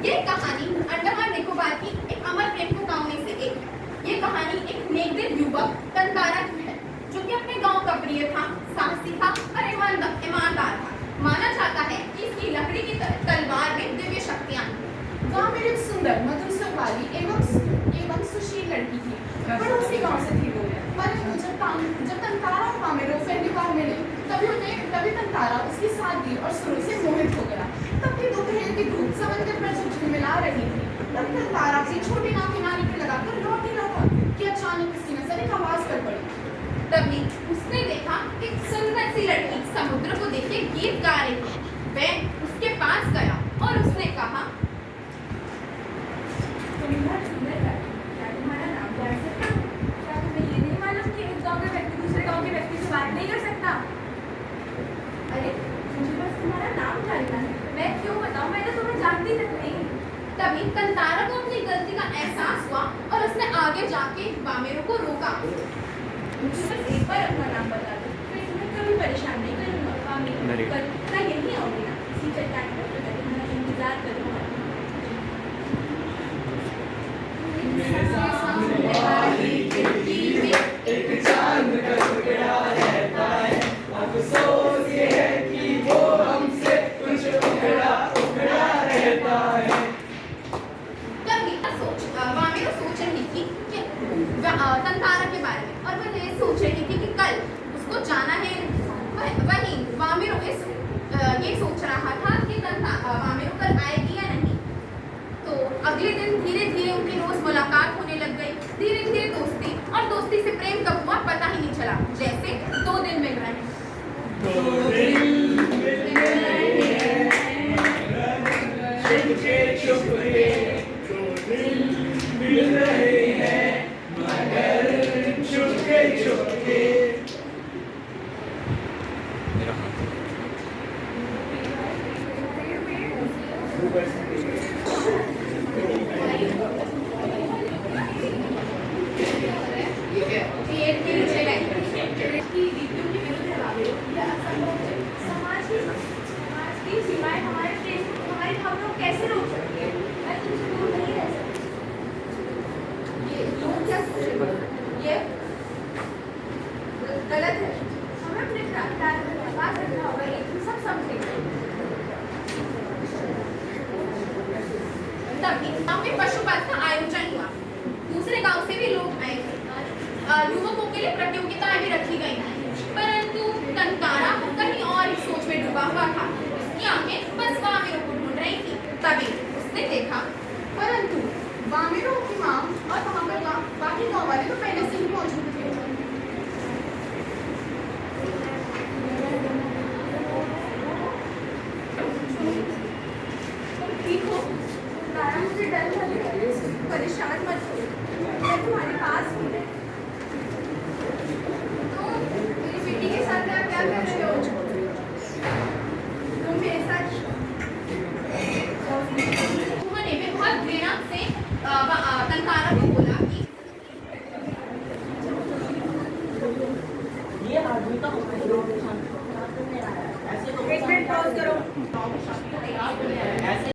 ये कहानी अंडमान निकोबार की एक अमर प्रेम को गाँव में से एक है। ये कहानी एक नेकदिल युवक तंतारा की है, जो कि अपने गांव का प्रिय था, साहसी था और ईमानदार था। माना जाता है कि इसकी लकड़ी की तलवार में दिव्य शक्तियां थी। वहाँ मेरी एक सुंदर, मधुर स्वर वाली एवं सुशील लड़की थी। पड़ोसी गांव से थी वो। परंतु जब तंतारा और वामेरो पहली बार मिले, तभी तंतारा उसकी सादगी और सुर से मोहित हो गया। तब की दोपहर की धूप समंदर पर जब झिलमिला रही थी, तब तंतारा अपनी छोटी नाव किनारे पर लगाकर लौट ही रहा था कि अचानक उसकी नजर एक आवाज पर पड़ी। तभी उसने देखा एक सुंदर सी लड़की समुद्र को देखे गीत गा रही थी। वह उसके पास गया और उसने कहा, तुम्हारा नाम जान सकता हूँ? क्या तुम्हें ये नहीं मालूम कि एक गांव के व्यक्ति दूसरे गांव के व्यक्ति से बात नहीं कर सकता? अरे मुझे बस तुम्हारा नाम जानना है, मैं क्यों बताऊँ, मैं तो तुम्हें जानती तक नहीं। तभी तंतारा को अपनी गलती का एहसास हुआ और उसने आगे जाके वामेरो को रोका। मुझे बस एक बार अपना नाम बता दो, मैं तुम्हें कभी परेशान नहीं करूँगा। कल यहीं आओगे ना, इसी चट्टान पर तुम्हारा इंतजार करूँगा। एक चांद का टुकड़ा रहता है, अफसोस ये है कि वो हमसे कुछ उखड़ा रहता है। तभी वामेरो सोच रही थी कि तंतारा के बारे में, और वह ये सोच रही थी कि कल उसको जाना है। वहीं वामेरो ये सोच रहा था कि वामेरो कल आएगी या नहीं। तो अगले दिन धीरे धीरे उनकी रोज मुलाकात होने लग गई। धीरे धीरे दोस्ती से प्रेम कब हुआ पता ही नहीं चला, जैसे 2 दिन मिल रहे मिल रहे हैं मगर चुपके समाज की सीमाएं हमारे प्रेम को, हमारी भावनाओं को कैसे रोक सकती है? मैं तुमसे दूर नहीं रह सकती। ये गलत है। हमें अपने प्यार का पास रखना होगा, ये तुम सब समझेंगे। तभी गाँव में पशुपात का आयोजन हुआ। दूसरे गांव से भी लोग आए थे। युवकों के लिए प्रतियोगिताएं भी रखी गई थी, परंतु तंतारा कहीं और ही सोच में डूबा हुआ था। उसकी आंखें बस वामेरो को ढूंढ रही थी। तभी उसने देखा, परंतु वामेरो की माँ और वहाँ पर बाकी गाँव वाले तो पहले से ही मौजूद थे। ठीक हो? तारा मुझे डर लग रहा है। परेशान मत हो, मैं तुम्हारे पास हूँ। तो मेरी बेटी के साथ आप क्या कर रहे हो? तुम मेरे साथ उन्होंने भी बहुत घृणा से तंतारा को